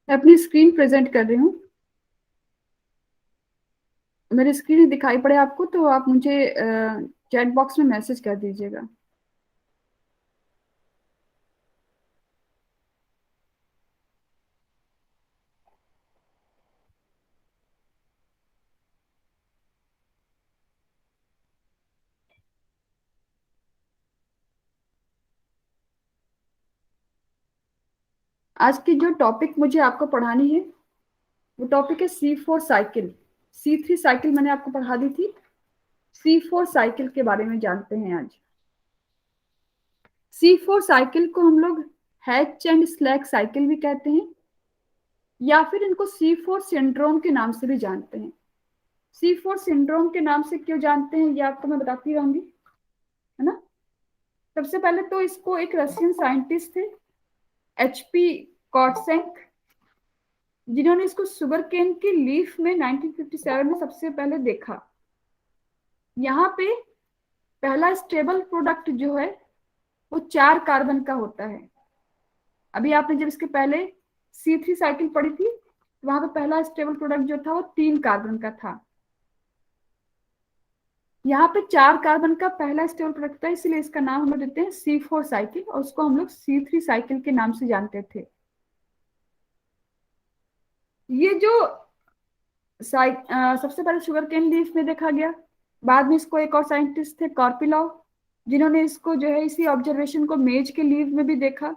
मैं अपनी screen present कर रही हूँ। मेरी स्क्रीन दिखाई पड़े आपको तो आप मुझे चैट बॉक्स में मैसेज कर दीजिएगा। आज की जो टॉपिक मुझे आपको पढ़ानी है वो टॉपिक है C4 साइकिल। C3 साइकिल मैंने आपको पढ़ा दी थी। C4 साइकिल के बारे में जानते हैं आज। C4 साइकिल को हम लोग हैच एंड स्लैक साइकिल भी कहते हैं, या फिर इनको C4 सिंड्रोम के नाम से भी जानते हैं। C4 सिंड्रोम के नाम से क्यों जानते हैं ये आपको मैं बताती रहूंगी, है ना। सबसे पहले तो इसको एक रशियन साइंटिस्ट थे HP कॉटसेंक, जिन्होंने इसको शुगर केन की लीफ में 1957 में सबसे पहले देखा। यहाँ पे पहला स्टेबल प्रोडक्ट जो है वो 4 कार्बन का होता है। अभी आपने जब इसके पहले C3 साइकिल पढ़ी थी तो वहां पे पहला स्टेबल प्रोडक्ट जो था वो 3 कार्बन का था। यहाँ पे 4 कार्बन का पहला स्टेबल प्रोडक्ट था, इसलिए इसका नाम हम लोग देते हैं C4 साइकिल, और उसको हम लोग C3 साइकिल के नाम से जानते थे। ये जो सबसे पहले शुगर केन लीफ में देखा गया। बाद में इसको एक और साइंटिस्ट थे कॉर्पिलॉव, जिन्होंने इसको जो है इसी ऑब्जर्वेशन को मेज के लीफ में भी देखा।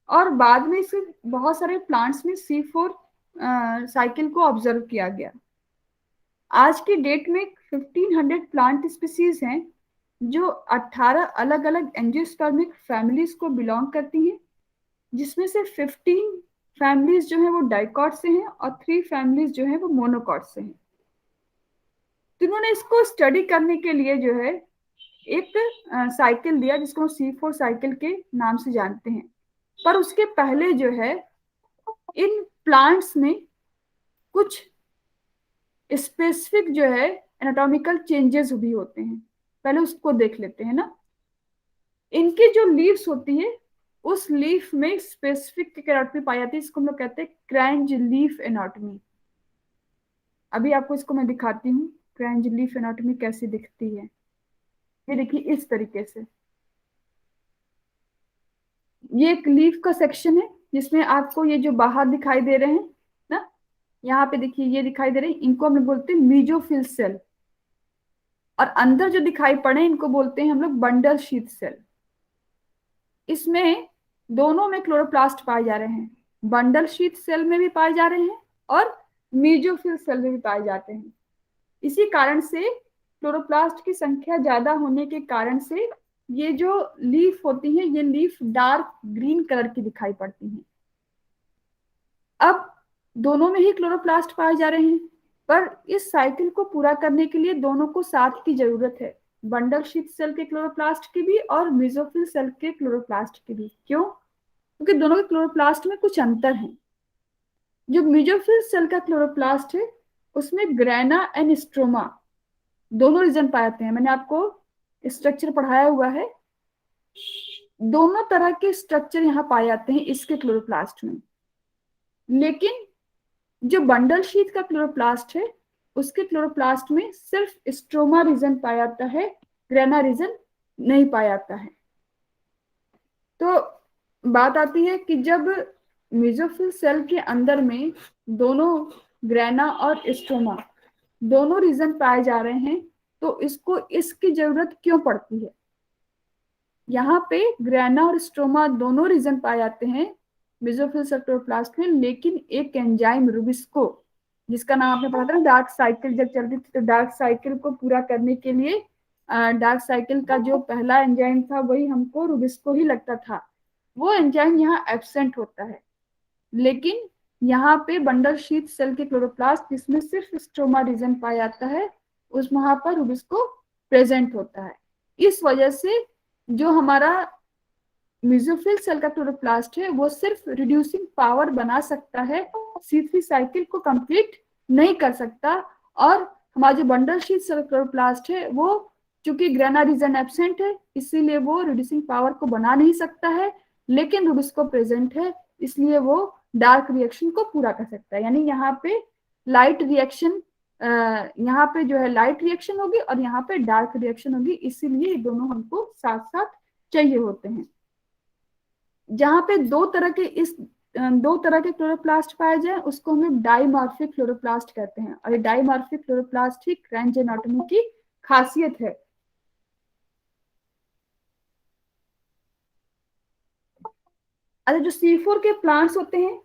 और बाद में इसे बहुत सारे प्लांट्स में C4 साइकिल को ऑब्जर्व किया गया। आज की डेट में 1500 प्लांट स्पीसीज हैं जो 18 अलग अलग एंजियोस्पर्मिक फैमिलीज को बिलोंग करती हैं, जिसमें से 15 फैमिलीज जो है वो डाइकॉट से हैं और 3 फैमिलीज जो है वो मोनोकॉट से हैं। तो उन्होंने इसको स्टडी करने के लिए जो है एक साइकिल दिया जिसको C4 साइकिल के नाम से जानते हैं। पर उसके पहले जो है इन प्लांट्स में कुछ स्पेसिफिक जो है एनाटॉमिकल चेंजेस भी होते हैं, पहले उसको देख लेते हैं ना। इनकी जो लीव्स होती है उस लीफ में स्पेसिफिक एनाटॉमी पाई जाती है, इसको हम लोग कहते हैं क्रैंज लीफ एनाटॉमी। अभी आपको इसको मैं दिखाती हूँ क्रैंज लीफ एनाटॉमी कैसी दिखती है। ये देखिए इस तरीके से, ये एक लीफ का सेक्शन है जिसमें आपको ये जो बाहर दिखाई दे रहे हैं ना, यहाँ पे देखिए ये दिखाई दे रहे हैं, इनको हम लोग बोलते हैं मीजोफिल सेल। और अंदर जो दिखाई पड़े इनको बोलते हैं हम लोग बंडल शीथ सेल। इसमें दोनों में क्लोरोप्लास्ट पाए जा रहे हैं, बंडल शीथ सेल में भी पाए जा रहे हैं और मीजोफिल सेल में भी पाए जाते हैं। इसी कारण से क्लोरोप्लास्ट की संख्या ज्यादा होने के कारण से ये जो लीफ होती है ये लीफ डार्क ग्रीन कलर की दिखाई पड़ती हैं। अब दोनों में ही क्लोरोप्लास्ट पाए जा रहे हैं, पर इस साइकिल को पूरा करने के लिए दोनों को साथ की जरूरत है, बंडल शीथ सेल के क्लोरोप्लास्ट की भी और मेसोफिल सेल के क्लोरोप्लास्ट की भी। क्यों? क्योंकि दोनों के क्लोरोप्लास्ट में कुछ अंतर है। जो मेसोफिल सेल का क्लोरोप्लास्ट है उसमें ग्रेना एंड स्ट्रोमा दोनों रीजन पाए जाते हैं। मैंने आपको स्ट्रक्चर पढ़ाया हुआ है, दोनों तरह के स्ट्रक्चर यहाँ पाए जाते हैं इसके क्लोरोप्लास्ट में। लेकिन जो बंडल शीथ का क्लोरोप्लास्ट है उसके क्लोरोप्लास्ट में सिर्फ स्ट्रोमा रीजन पाया जाता है, ग्रेना रीजन नहीं पाया जाता है। तो बात आती है कि जब मेसोफिल सेल के अंदर में दोनों ग्रेना और स्ट्रोमा दोनों रीजन पाए जा रहे हैं, तो इसको इसकी जरूरत क्यों पड़ती है? यहाँ पे ग्रेना और स्ट्रोमा दोनों रीजन पाए जाते हैं मेसोफिल सेल क्लोरोप्लास्ट में, लेकिन एक एंजाइम रुबिस्को, जिसका नाम आपने पढ़ा था ना, डार्क साइकिल जब चलती थी, तो डार्क साइकिल को पूरा करने के लिए डार्क साइकिल का जो पहला एंजाइम था वही हमको रुबिस्को ही लगता था, वो एंजाइम यहाँ एब्सेंट होता है। लेकिन यहाँ पे बंडल शीथ सेल के क्लोरोप्लास्ट जिसमें सिर्फ स्ट्रोमा रीजन पाया जाता है, उस वहां पर रुबिस्को प्रेजेंट होता है। इस वजह से जो हमारा मेसोफिल सेल का क्लोरोप्लास्ट है वो सिर्फ रिड्यूसिंग पावर बना सकता है, C3 साइकिल को कंप्लीट नहीं कर सकता। और हमारा जो बंडल शीथ सेल क्लोरोप्लास्ट है वो चूंकि ग्रेना रीजन एब्सेंट है, इसीलिए वो रिड्यूसिंग पावर को बना नहीं सकता है, लेकिन रुबिस्को प्रेजेंट है, इसलिए वो डार्क रिएक्शन को पूरा कर सकता है। यानी यहाँ पे लाइट रिएक्शन, यहाँ पे जो है लाइट रिएक्शन होगी और यहाँ पे डार्क रिएक्शन होगी, इसीलिए दोनों हमको साथ साथ चाहिए होते हैं। जहाँ पे दो तरह के क्लोरोप्लास्ट पाए जाए उसको हम डाइमॉर्फिक क्लोरोप्लास्ट कहते हैं, और ये डाइमॉर्फिक क्लोरोप्लास्ट ही क्रेंच एनाटॉमी की खासियत है। अच्छा, जो C4 के प्लांट्स होते हैं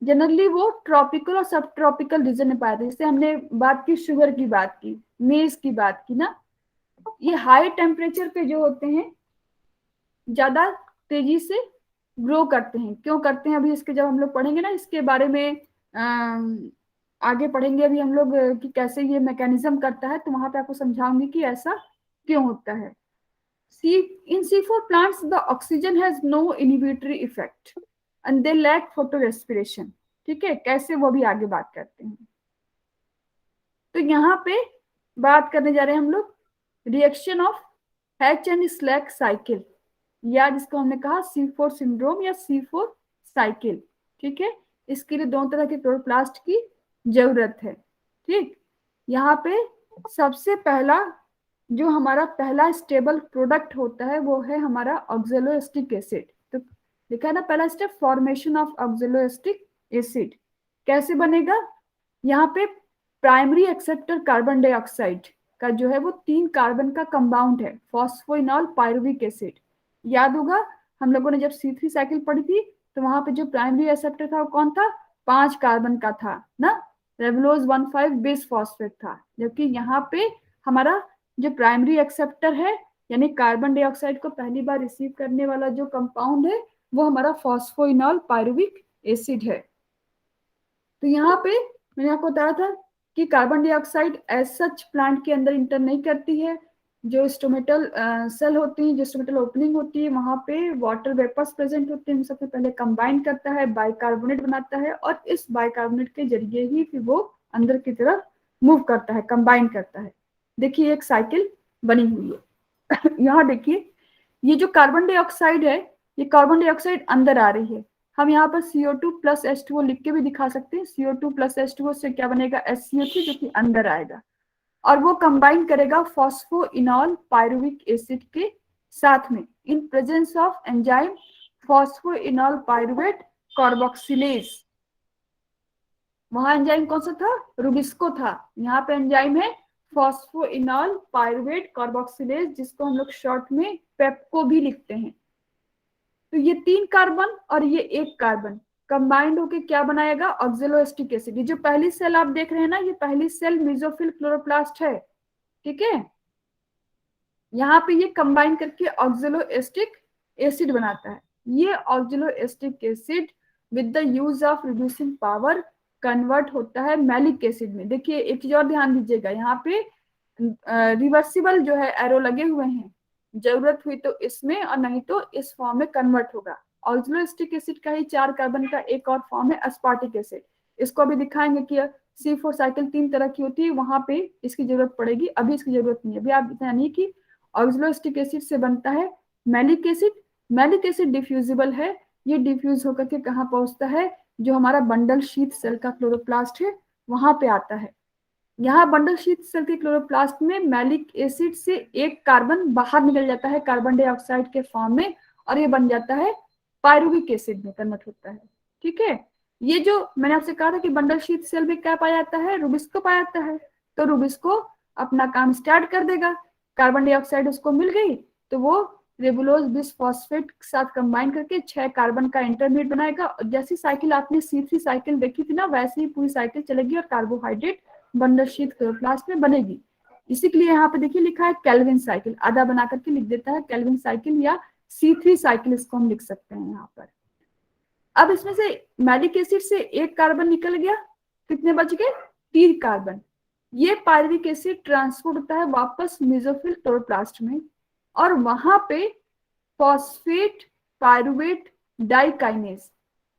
जनरली वो ट्रॉपिकल और सब ट्रॉपिकल रीजन में पाए जाते हैं। जैसे हमने बात की शुगर की, बात की मेज की, बात की ना, ये हाई टेम्परेचर पे जो होते हैं ज्यादा तेजी से ग्रो करते हैं। क्यों करते हैं, अभी इसके जब हम लोग पढ़ेंगे ना इसके बारे में, आगे पढ़ेंगे अभी हम लोग कि कैसे ये मैकेनिज्म करता है, तो वहां पे आपको समझाऊंगी कि ऐसा क्यों होता है। In C4 plants, the oxygen has no inhibitory effect and they lack photorespiration. ठीक है, कैसे वो भी आगे बात करते हैं। तो यहाँ पे बात करने जा रहे हैं हम लोग reaction of hatch and slack cycle, या जिसको हमने कहा C4 सिंड्रोम या C4 साइकिल। ठीक है, इसके लिए दो तरह के क्लोरोप्लास्ट की जरूरत है। ठीक, यहाँ पे सबसे पहला जो हमारा पहला स्टेबल प्रोडक्ट होता है वो है हमारा ऑक्जेलोएस्टिक एसिड। तो लिखा है ना पहला स्टेप, फॉर्मेशन ऑफ ऑक्जेलोएस्टिक एसिड। कैसे बनेगा, यहाँ पे प्राइमरी एक्सेप्टर कार्बन डाइऑक्साइड का जो है वो 3 कार्बन का कंपाउंड है, फॉस्फोइनॉल पायरुविक एसिड। याद होगा हम लोगों ने जब C3 साइकिल पढ़ी थी तो वहां पे जो प्राइमरी एक्सेप्टर था वो कौन था, 5 कार्बन का था ना, रेवलोज 15 बेस फॉस्फेट था। जबकि यहाँ पे हमारा जो प्राइमरी एक्सेप्टर है यानी कार्बन डाइऑक्साइड को पहली बार रिसीव करने वाला जो कंपाउंड है वो हमारा फॉस्फोइनॉल पायरुविक एसिड है। तो यहाँ पे मैंने आपको बताया था कि carbon dioxide as such plant के अंदर इंटर नहीं करती है। जो स्टोमेटल सेल होती है, जो स्टोमेटल ओपनिंग होती है, वहां पे वाटर वेपर्स प्रेजेंट होते हैं, सबसे पहले कंबाइन करता है, बाइकार्बोनेट बनाता है, और इस बाइकार्बोनेट के जरिए ही फिर वो अंदर की तरफ मूव करता है, कंबाइन करता है। देखिए एक साइकिल बनी हुई है। यहाँ देखिए ये जो कार्बन डाइऑक्साइड है, ये कार्बन डाइऑक्साइड अंदर आ रही है। हम यहाँ पर CO2 प्लस H2O लिख के भी दिखा सकते हैं। CO2 प्लस H2O से क्या बनेगा, SCO3, जो कि अंदर आएगा और वो कंबाइन करेगा फॉस्फोइनॉल पायरुविक एसिड के साथ में in presence of enzyme phosphoenol pyruvate carboxylase. वहां एंजाइम कौन सा था, रुबिस्को था। यहाँ पे एंजाइम है फॉस्फोइनॉल पायरुवेट कार्बोक्सिलेज, जिसको हम लोग शॉर्ट में पेप्को भी लिखते हैं। तो ये 3 कार्बन और ये 1 कार्बन कंबाइंड होके क्या बनाएगा, ऑक्जेलोएस्टिक एसिड। ये जो पहली सेल आप देख रहे हैं ना, ये पहली सेल मेसोफिल क्लोरोप्लास्ट है। ठीक है, यहाँ पे ये कंबाइन करके ऑक्जेलोएस्टिक एसिड बनाता है। ये oxaloacetic acid with the use of reducing power convert होता है मैलिक एसिड में। देखिए एक चीज और ध्यान दीजिएगा, यहाँ पे रिवर्सिबल जो है एरो लगे हुए हैं, जरूरत हुई तो इसमें और नहीं तो इस फॉर्म में कन्वर्ट होगा। ऑक्जेलोएस्टिक एसिड का ही 4 कार्बन का एक और फॉर्म है अस्पार्टिक एसिड। इसको अभी दिखाएंगे कि C4 साइकिल 3 तरह की होती है, वहां पे इसकी जरूरत पड़ेगी, अभी इसकी जरूरत नहीं है। अभी आप इतना नहीं कि ऑक्जेलोएस्टिक एसिड से बनता है malic acid. Malic acid diffusible है, ये डिफ्यूज होकर के कहाँ पहुंचता है, जो हमारा बंडल शीथ सेल का क्लोरोप्लास्ट है वहां पे आता है। यहाँ बंडल शीथ सेल के क्लोरोप्लास्ट में मैलिक एसिड से 1 कार्बन बाहर निकल जाता है कार्बन डाइऑक्साइड के फॉर्म में, और ये बन जाता है पायरुविक एसिड में कन्वर्ट होता है। ठीक है। ये जो मैंने आपसे कहा था कि बंडल शीट सेल में क्या पाया जाता है, रुबिस्को पाया जाता है, तो रुबिस्को अपना काम स्टार्ट कर देगा। कार्बन डाइऑक्साइड उसको मिल गई तो वो रेबुलोज बिसफॉस्फेट के साथ कंबाइन करके 6 कार्बन का इंटरमीडिएट बनाएगा। और जैसी साइकिल आपने C3 साइकिल देखी थी ना, वैसे ही पूरी साइकिल चलेगी और कार्बोहाइड्रेट बंडल शीट क्लोरोप्लास्ट में बनेगी। इसी के लिए यहाँ पे देखिए लिखा है केल्विन साइकिल, आधा बना करके लिख देता है केल्विन साइकिल या C3 साइकिल, इसको हम लिख सकते हैं यहाँ पर। अब इसमें से मैलिक एसिड से एक कार्बन निकल गया, कितने बच गए, 3 कार्बन। ये पायरुविक एसिड ट्रांसपोर्ट होता है वापस मेसोफिल क्लोरोप्लास्ट में, और वहां पे फॉस्फेट पायरुवेट डाइकाइनेज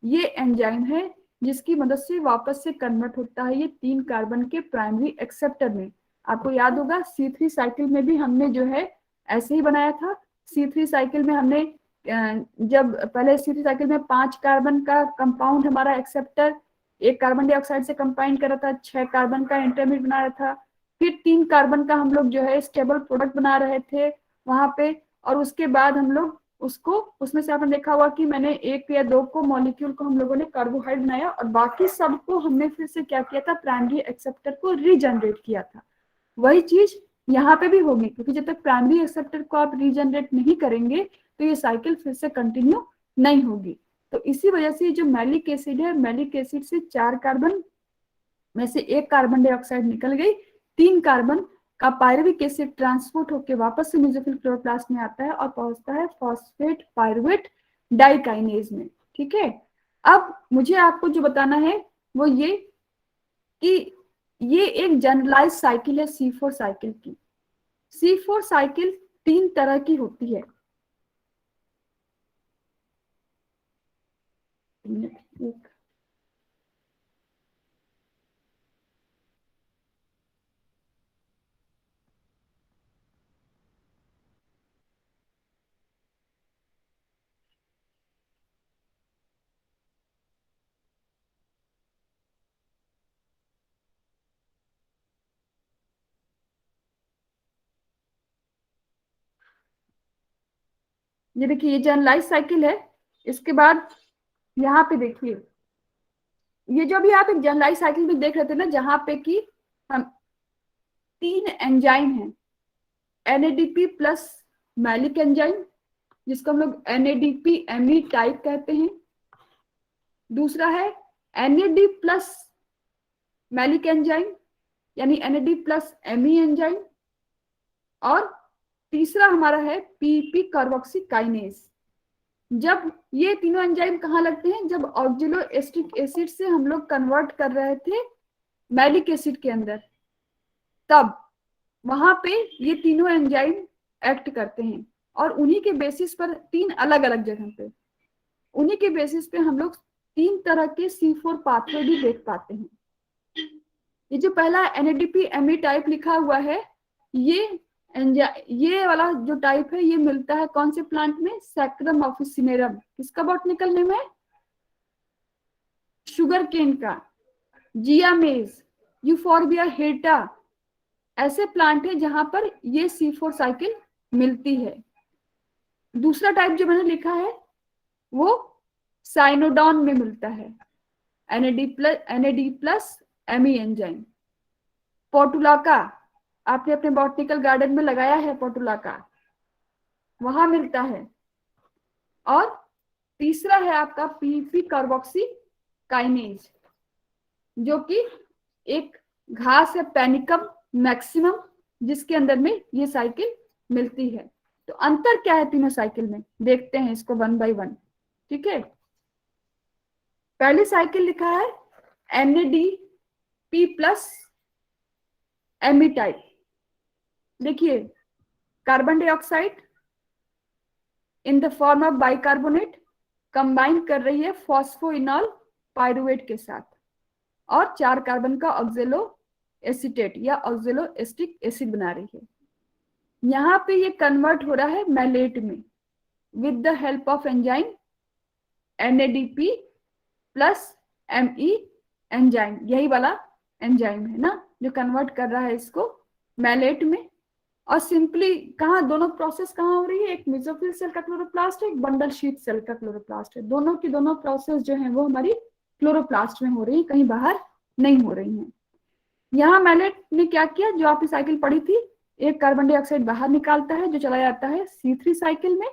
ये एंजाइम है जिसकी मदद से वापस से कन्वर्ट होता है ये 3 कार्बन के प्राइमरी एक्सेप्टर में। आपको याद होगा C3 साइकिल में भी हमने जो है ऐसे ही बनाया था। C3 साइकिल में हमने जब पहले C3 साइकिल में 5 कार्बन का कंपाउंड हमारा एक्सेप्टर एक कार्बन डाइऑक्साइड से कंबाइन कर रहा था, 6 कार्बन का इंटरमीडिएट बना रहा था, फिर 3 कार्बन का हम लोग जो है स्टेबल प्रोडक्ट बना रहे थे वहां पे, और उसके बाद हम लोग उसको उसमें से आपने देखा हुआ कि मैंने 1 या 2 को मॉलिक्यूल को हम लोगों ने कार्बोहाइड्रेट बनाया और बाकी सबको हमने फिर से क्या किया था, प्राइमरी एक्सेप्टर को रीजनरेट किया था। वही चीज यहाँ पे भी होगी, क्योंकि जब तक प्राइमरी एक्सेप्टर को आप रीजनरेट नहीं करेंगे तो ये साइकिल फिर से कंटिन्यू नहीं होगी। तो इसी वजह से जो मैलिक एसिड है, मैलिक एसिड से 4 कार्बन में से 1 कार्बन डाइऑक्साइड निकल गई, 3 कार्बन का पायरुविक एसिड ट्रांसपोर्ट होकर वापस से मेसोफिल क्लोरोप्लास्ट में आता है और पहुंचता है फॉस्फेट पायरुवेट डाइकाइनेज में। ठीक है। अब मुझे आपको जो बताना है वो ये कि ये एक जनरलाइज साइकिल है C4 साइकिल की। C4 साइकिल 3 तरह की होती है। एक ये देखिए ये जनरलाइज साइकिल है। इसके बाद यहाँ पे देखिए ये जो भी आप एक जनरलाइज साइकिल में देख रहे थे ना, जहां पे कि हम 3 एंजाइम हैं, NADP प्लस मैलिक एंजाइम जिसको हम लोग NADP ME टाइप कहते हैं, दूसरा है NAD प्लस मैलिक एंजाइम यानी NAD प्लस ME एंजाइम, और तीसरा हमारा है PP कार्बोक्सीकाइनेज। जब ये तीनों एंजाइम कहाँ लगते हैं, जब ऑक्जेलो एस्टिक एसिड से हम लोग कन्वर्ट कर रहे थे मैलिक एसिड के अंदर, तब वहां पे ये तीनों एंजाइम एक्ट करते हैं, और उन्हीं के बेसिस पर 3 अलग अलग जगह पे, उन्हीं के बेसिस पे हम लोग 3 तरह के C4 पाथवे भी देख पाते हैं। ये जो पहला NADP ME टाइप लिखा हुआ है, ये वाला जो टाइप है ये मिलता है कौन से प्लांट में, सैक्रम ऑफिसिनेरम। किसका बॉटनिकल नेम है, शुगर केन का, जियामेज, यूफोर्बिया हेटा, ऐसे प्लांट है जहां पर ये C4 साइकिल मिलती है। दूसरा टाइप जो मैंने लिखा है वो साइनोडॉन में मिलता है, NAD plus ME enzyme. Portulaca, आपने अपने बॉटनिकल गार्डन में लगाया है पोर्टुलाका, वहां मिलता है। और तीसरा है आपका PP कार्बोक्सीकाइनेज, जो कि एक घास है पेनिकम मैक्सिमम, जिसके अंदर में ये साइकिल मिलती है। तो अंतर क्या है तीनों साइकिल में, देखते हैं इसको 1 बाय 1। ठीक है। पहली साइकिल लिखा है NADP प्लस ME टाइप। देखिए carbon dioxide in the form of bicarbonate combine कर रही है फॉस्फोइनॉल पायरुवेट के साथ, और 4 कार्बन का ऑक्जेलो एसीटेट या ऑक्जेलो एस्टिक एसिड बना रही है। यहाँ पे ये कन्वर्ट हो रहा है मैलेट में with the help of enzyme NADP plus ME enzyme, यही वाला एंजाइम है ना जो कन्वर्ट कर रहा है इसको मैलेट में। और सिंपली कहाँ दोनों प्रोसेस कहाँ हो रही है, एक मेसोफिल सेल का क्लोरोप्लास्ट है, एक बंडल शीथ सेल का क्लोरोप्लास्ट है। दोनों की दोनों प्रोसेस जो है वो हमारी क्लोरोप्लास्ट में हो रही है, कहीं बाहर नहीं हो रही है। यहाँ मैलेट ने क्या किया, जो आपने साइकिल पढ़ी थी, एक कार्बन डाइऑक्साइड बाहर निकालता है जो चला जाता है C3 साइकिल में,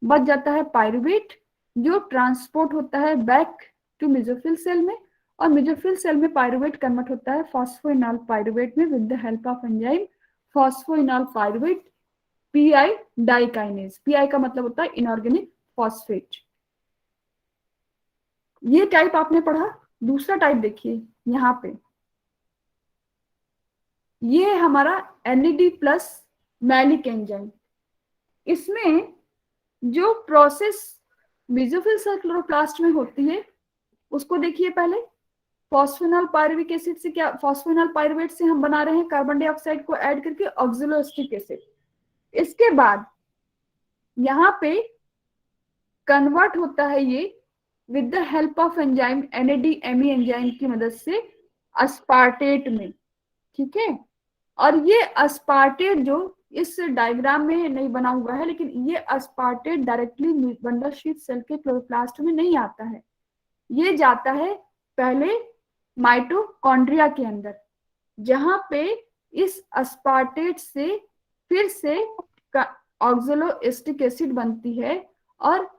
बच जाता है पायरुवेट जो ट्रांसपोर्ट होता है बैक टू मेसोफिल सेल में, और मेसोफिल सेल में पायरुवेट कन्वर्ट होता है फॉस्फोइनॉल पायरुवेट में with the help of enzyme phosphoenol pyruvate PI dikinase. PI का मतलब होता है इनऑर्गेनिक फॉस्फेट। ये टाइप आपने पढ़ा। दूसरा टाइप देखिए यहाँ पे, ये हमारा NAD प्लस मैलिक एंजाइम। इसमें जो प्रोसेस मेसोफिल सेल क्लोरोप्लास्ट में होती है उसको देखिए पहले। फॉस्फोइनॉल पायरुविक एसिड से क्या, फॉस्फोइनॉल पायरुवेट से हम बना रहे हैं कार्बन डाइऑक्साइड को ऐड करके ऑक्सिलोएस्टिक एसिड। इसके बाद यहाँ पे कन्वर्ट होता है ये with the help of enzyme NADME enzyme की मदद से अस्पार्टेट में, ठीक है। और ये अस्पार्टेट जो इस डायग्राम में नहीं बना हुआ है, लेकिन ये अस्पार्टेट डायरेक्टली बंडल शीथ सेल के क्लोरोप्लास्ट में नहीं आता है, ये जाता है पहले माइटोकॉन्ड्रिया के अंदर, जहां पे इस अस्पार्टेट से फिर से ऑक्सलोएस्टिक एसिड बनती है। और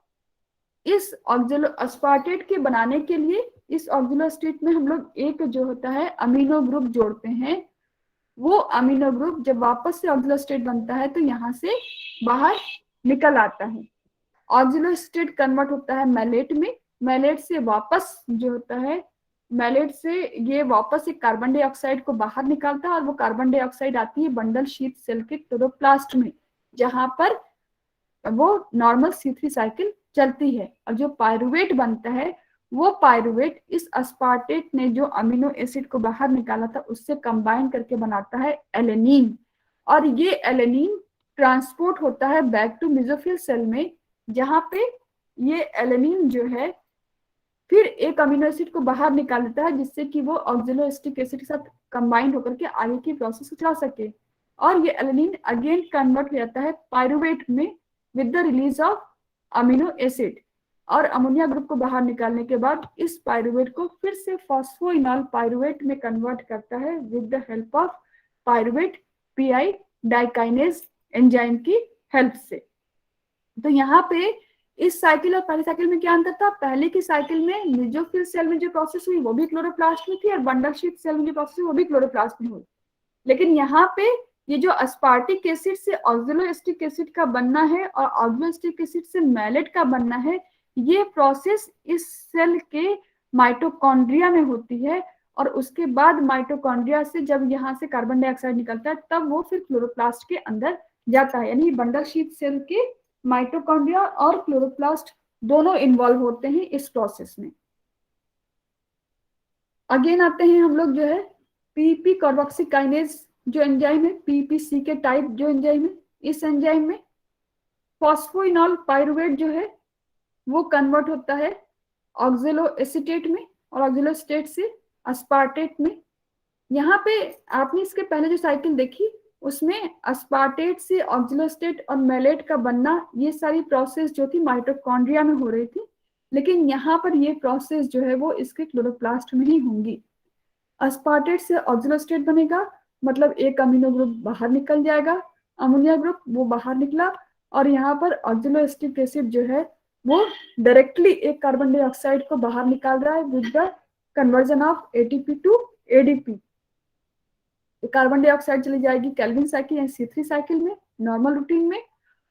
इस ऑक्सलो अस्पार्टेट के बनाने के लिए इस ऑक्सलोएस्टेट में हम लोग एक जो होता है अमीनो ग्रुप जोड़ते हैं। वो अमीनो ग्रुप जब वापस से ऑक्सलोएस्टेट बनता है तो यहाँ से बाहर निकल आता है। ऑक्सलोएस्टेट कन्वर्ट होता है मैलेट में, मैलेट से वापस जो होता है, मैलेट से ये वापस एक कार्बन डाइऑक्साइड को बाहर निकालता है और वो कार्बन डाइऑक्साइड आती है बंडल शीथ सेल के क्लोरोप्लास्ट में, जहां पर वो नॉर्मल C3 साइकिल चलती है। और जो पायरुवेट बनता है वो पायरुवेट इस अस्पार्टेट ने जो अमीनो एसिड को बाहर निकाला था उससे कंबाइन करके बनाता है एलेनिन। और ये एलेनिन ट्रांसपोर्ट होता है बैक टू मेसोफिल सेल में, जहां पे ये एलेनिन जो है फिर एक अमीनो एसिड को बाहर निकाल देता है जिससे कि वो ऑक्सलोएस्टिक एसिड के साथ कंबाइंड होकर के आगे की प्रोसेस को चला सके। और ये एलेनिन अगेन कन्वर्ट हो जाता है पायरुवेट में with the release of amino acid. और अमोनिया ग्रुप को बाहर निकालने के बाद इस पायरुवेट को फिर से फॉस्फोइनॉल पायरुवेट में कन्वर्ट करता है with the help of pyruvate PI dikinase enzyme की हेल्प से। तो यहाँ पे इस साइकिल और पहली साइकिल में क्या अंतर था, पहले की साइकिल में मेसोफिल सेल में जो प्रोसेस हुई वो भी क्लोरोप्लास्ट में थी और बंडल शीथ सेल में जो प्रोसेस हुई वो भी क्लोरोप्लास्ट में हुई। लेकिन यहाँ पे ये जो अस्पार्टिक एसिड से ऑक्सलोएस्टिक एसिड का बनना है और ऑक्सलोएस्टिक एसिड से मैलेट का बनना है, ये प्रोसेस इस सेल के माइटोकॉन्ड्रिया में होती है। और उसके बाद माइटोकॉन्ड्रिया से जब यहाँ से कार्बन डाइऑक्साइड निकलता है तब वो फिर क्लोरोप्लास्ट के अंदर जाता है। यानी बंडल शीथ सेल के माइटोकॉन्ड्रिया और क्लोरोप्लास्ट दोनों इन्वॉल्व होते हैं इस प्रोसेस में। अगेन आते हैं हम लोग जो है पीपी कार्बोक्सीकाइनेज जो एंजाइम है, पीपीसी के टाइप जो एंजाइम है, इस एंजाइम में फॉस्फोइनॉल पायरुवेट जो है वो कन्वर्ट होता है ऑक्सलोएसिटेट में और ऑक्सलोएसिटेट से अस्पार्टेट में। यहाँ पे आपने इसके पहले जो साइकिल देखी उसमें अस्पार्टेट से ऑक्सलोएस्टेट और मैलेट का बनना, ये सारी प्रोसेस जो थी माइटोकॉन्ड्रिया में हो रही थी, लेकिन यहाँ पर ये प्रोसेस जो है वो इसके क्लोरोप्लास्ट में ही होंगी। अस्पार्टेट से ऑक्सलोएस्टेट बनेगा, मतलब एक अमीनो ग्रुप बाहर निकल जाएगा, अमोनिया ग्रुप वो बाहर निकला, और यहाँ पर ऑक्सलोएस्टिक एसिड जो है वो डायरेक्टली एक कार्बन डाइऑक्साइड को बाहर निकाल रहा है with the conversion of ATP to ADP। Carbon dioxide चली जाएगी केल्विन साइकिल यानी C3 साइकिल में नॉर्मल रूटीन में,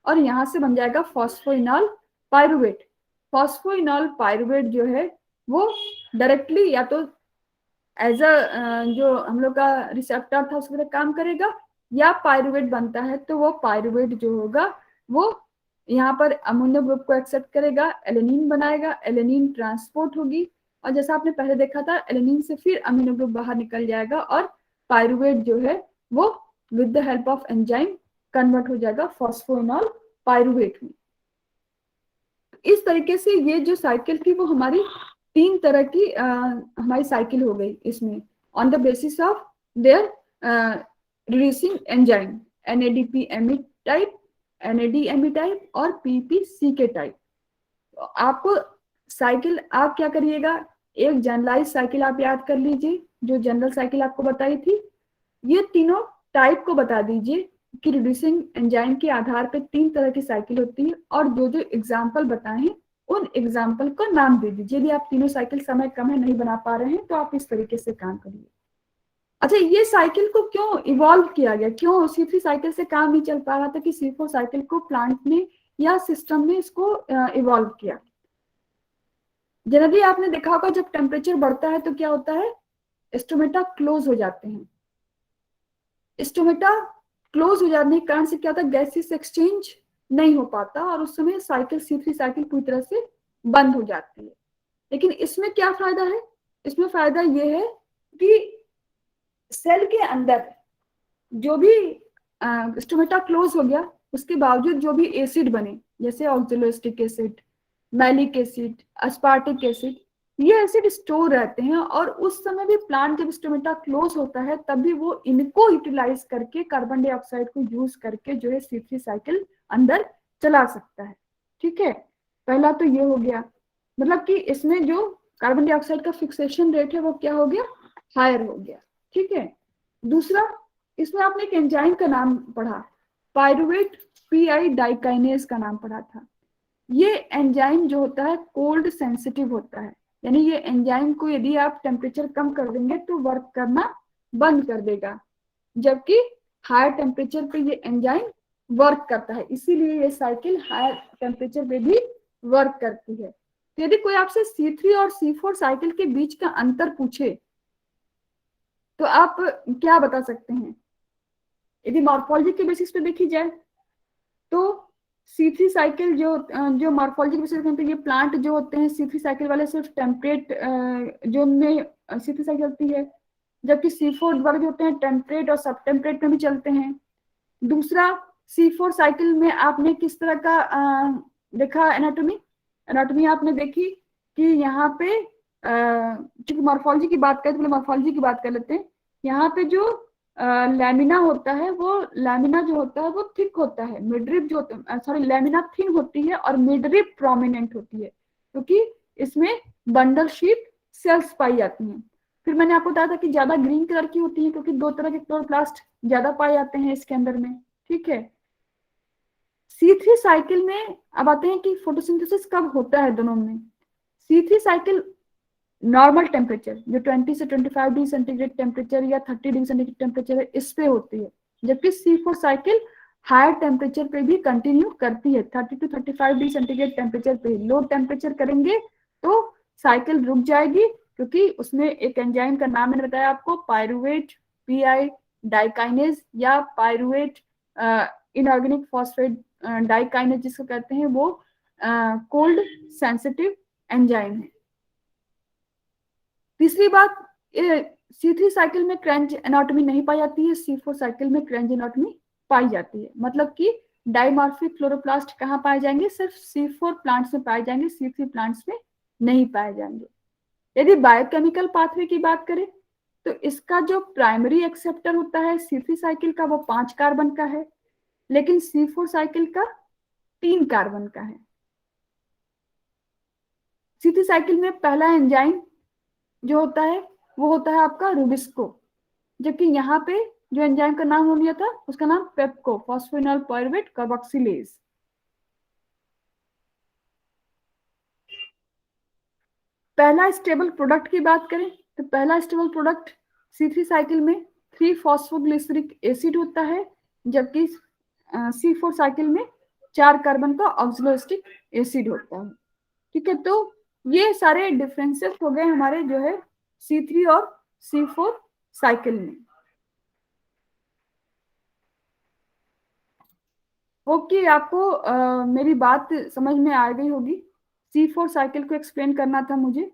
और यहाँ से बन जाएगा फॉस्फोइनॉल पायरुवेट। फॉस्फोइनॉल पायरुवेट जो है वो डायरेक्टली या तो एज अ जो हम लोग का रिसेप्टर था उसके काम करेगा, या पायरुवेट बनता है तो वो पायरुवेट जो होगा वो यहाँ पर अमोनिया ग्रुप को एक्सेप्ट करेगा, एलेनिन बनाएगा, एलेनिन ट्रांसपोर्ट होगी, और जैसा आपने पहले देखा था एलेनिन से फिर अमीनो ग्रुप बाहर निकल जाएगा और पायरुवेट जो है वो with the help of enzyme convert हो जाएगा फॉस्फोइनॉल पायरुवेट में। इस तरीके से ये जो साइकिल थी वो हमारी 3 तरह की हमारी साइकिल हो गई इसमें on the basis of their reducing enzyme. NADP ME type, NAD ME type और PPC के टाइप। तो आपको साइकिल आप क्या करिएगा, एक जनरलाइज साइकिल आप याद कर लीजिए, जो जनरल साइकिल आपको बताई थी, ये तीनों टाइप को बता दीजिए कि रिड्यूसिंग एंजाइम के आधार पर 3 तरह की साइकिल होती है, और जो जो एग्जाम्पल बताए हैं उन एग्जाम्पल को नाम दे दीजिए। यदि आप तीनों साइकिल समय कम है नहीं बना पा रहे हैं तो आप इस तरीके से काम करिए। अच्छा, ये साइकिल को क्यों इवॉल्व किया गया, क्यों C3 साइकिल से काम नहीं चल पा रहा था कि C4 साइकिल को प्लांट ने या सिस्टम ने इसको इवॉल्व किया। जनरली आपने देखा होगा जब टेम्परेचर बढ़ता है तो क्या होता है, स्टोमेटा क्लोज हो जाते हैं। स्टोमेटा क्लोज हो जाने के कारण से क्या होता है, गैसेस एक्सचेंज नहीं हो पाता और उस समय साइकिल C3 साइकिल पूरी तरह से बंद हो जाती है। लेकिन इसमें क्या फायदा है, इसमें फायदा यह है कि सेल के अंदर जो भी स्टोमेटा क्लोज हो गया उसके बावजूद जो भी एसिड बने, जैसे oxaloacetic acid, malic acid, aspartic acid, ये एसिड स्टोर रहते हैं और उस समय भी प्लांट जब स्टोमेटा क्लोज होता है तब भी वो इनको यूटिलाइज करके कार्बन डाइऑक्साइड को यूज करके जो है C3 साइकिल अंदर चला सकता है। ठीक है, पहला तो ये हो गया, मतलब कि इसमें जो कार्बन डाइऑक्साइड का फिक्सेशन रेट है वो क्या हो गया, हायर हो गया। ठीक है, दूसरा, इसमें आपने एक एंजाइम का नाम पढ़ा, पायरुवेट PI डाइकाइनेज का नाम पढ़ा था। ये एंजाइम जो होता है कोल्ड सेंसिटिव होता है, यानी ये एंजाइम को यदि आप टेम्परेचर कम कर देंगे तो वर्क करना बंद कर देगा, जबकि हायर टेम्परेचर पे ये एंजाइम वर्क करता है, इसीलिए ये साइकिल हायर टेम्परेचर पे भी वर्क करती है। तो यदि कोई आपसे C3 और C4 साइकिल के बीच का अंतर पूछे तो आप क्या बता सकते हैं। यदि मॉर्फोलॉजी के बेसिस पे देखी जाए तो C3 साइकिल जो मॉर्फोलॉजी के बेसिस पे, ये प्लांट जो होते हैं C3 साइकिल वाले सिर्फ टेम्परेट जोन में C3 साइकिल चलती है, जबकि C4 वर्ग होते हैं टेम्परेट और सब टेम्परेट में भी चलते हैं। दूसरा, C4 साइकिल में आपने किस तरह का देखा, एनाटॉमी, एनाटॉमी आपने देखी कि यहाँ पे चूंकि मॉर्फोलॉजी की बात करें तो मॉर्फोलॉजी की बात कर लेते हैं। यहाँ पे जो लैमिना होता है, वो लैमिना जो होता है वो थिक होता है, मिडरिप जो सॉरी लैमिना थिन होती है और मिडरिप प्रोमिनेंट होती है, क्योंकि इसमें बंडल शीट सेल्स पाई जाती हैं। फिर मैंने आपको बताया था कि ज्यादा ग्रीन कलर की होती है क्योंकि 2 तरह के क्लोरोप्लास्ट ज्यादा पाए जाते हैं इसके अंदर में। ठीक है, C3 साइकिल में अब आते हैं कि फोटोसिंथेसिस कब होता है दोनों में। C3 साइकिल नॉर्मल टेम्परेचर जो 20 से 25 डिग्री सेंटीग्रेड टेम्परेचर या 30 डिग्री सेंटीग्रेड टेम्परेचर है इस पे होती है, जबकि C4 साइकिल हायर टेम्परेचर पे भी कंटिन्यू करती है, 30 to 35 डिग्री सेंटीग्रेड टेम्परेचर पे। लो टेम्परेचर करेंगे तो साइकिल रुक जाएगी, क्योंकि उसमें एक एंजाइम का नाम मैंने बताया आपको, पायरुवेट PI डाइकाइनेज या पायरुवेट इनऑर्गेनिक फॉस्फेट डाइकाइनेज जिसको कहते हैं, वो कोल्ड सेंसिटिव एंजाइम है। तीसरी बात, C3 साइकिल में क्रंच एनाटॉमी नहीं पाई जाती है, C4 साइकिल में क्रंच एनाटॉमी पाई जाती है। मतलब कि डाइमॉर्फिक क्लोरोप्लास्ट कहाँ पाए जाएंगे, सिर्फ C4 प्लांट्स में पाए जाएंगे, C3 प्लांट्स में नहीं पाए जाएंगे। यदि बायोकेमिकल पाथवे की बात करें तो इसका जो प्राइमरी एक्सेप्टर होता है C3 साइकिल का वो 5 कार्बन का है, लेकिन C4 साइकिल का 3 कार्बन का है। C3 साइकिल में पहला एंजाइम जो होता है वो होता है आपका रूबिस्को, जबकि यहाँ पे जो एंजाइम का नाम हो गया था उसका नाम पेप्को, फॉस्फोइनोल पायरुवेट कार्बोक्सिलेज। पहला स्टेबल प्रोडक्ट की बात करें तो पहला स्टेबल प्रोडक्ट C3 साइकिल में 3 फॉस्फोग्लिसरिक एसिड होता है, जबकि C4 साइकिल में 4 कार्बन का ऑक्सलोएस्टिक एसिड होता है। ठीक है, तो ये सारे डिफरेंसेस हो गए हमारे जो है C3 और C4 साइकिल में। ओके, आपको मेरी बात समझ में आ गई होगी। C4 साइकिल को एक्सप्लेन करना था मुझे।